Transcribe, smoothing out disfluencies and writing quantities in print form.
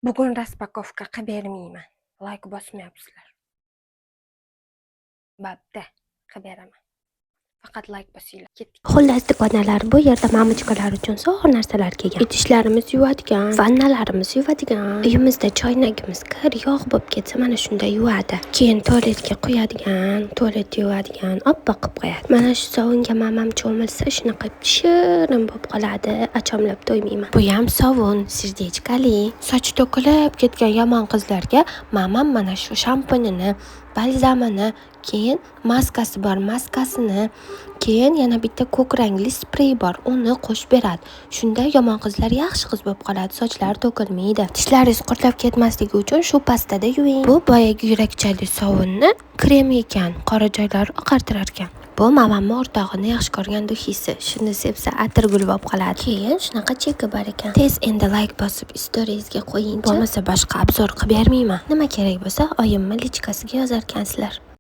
Bugun raspakovka qilib bermayman. Like bosmayapsizlar. Babda qilib beraman. Faqat like bosinglar. Ketdik. Xullas dugonalar, bu yerda mamichkalar uchun zo'r narsalar kelgan. Idishlarimiz yuvadigan, vannalarimiz yuvadigan, uyimizda choynagimiz kir yog' bo'lib ketsa mana shunda yuvadi. Keyin tualetga qo'yadigan, tualet yuvadigan, oppoq qilib qo'yadi. Mana shu sovunga mamam cho'milsa shunaqa shirin bo'lib qoladi. Achamlab to'ymayman. Bu ham sovun, serdechkali. Soch to'kilib ketgan yomon qizlarga mamam mana shu shampunini, balzamini, keyin maskasi bor, maskasini, keyin yana bitta ko'k rangli sprey bor, uni qo'shib beradi. Shunda yomon qizlar yaxshi qiz bo'lib qoladi, sochlar to'kilmaydi. Tishlaringiz qurtlab ketmasligi uchun shu pastada yuving. Bu boyagi yurakchali sovunni krem ekan, qora joylar oqartirar ekan. Bu mamamning o'rtog'ini yaxshi ko'rgan duxisi. Shuni sepsa atirgul bo'lib qoladi. Keyin shunaqa cheki bor ekan. Tez endi like bosib storiesga qo'ying. Bo'lmasa boshqa obzor qilib bermayman. Nima kerak bo'lsa, oyimning lichkasiga yozar ekansizlar.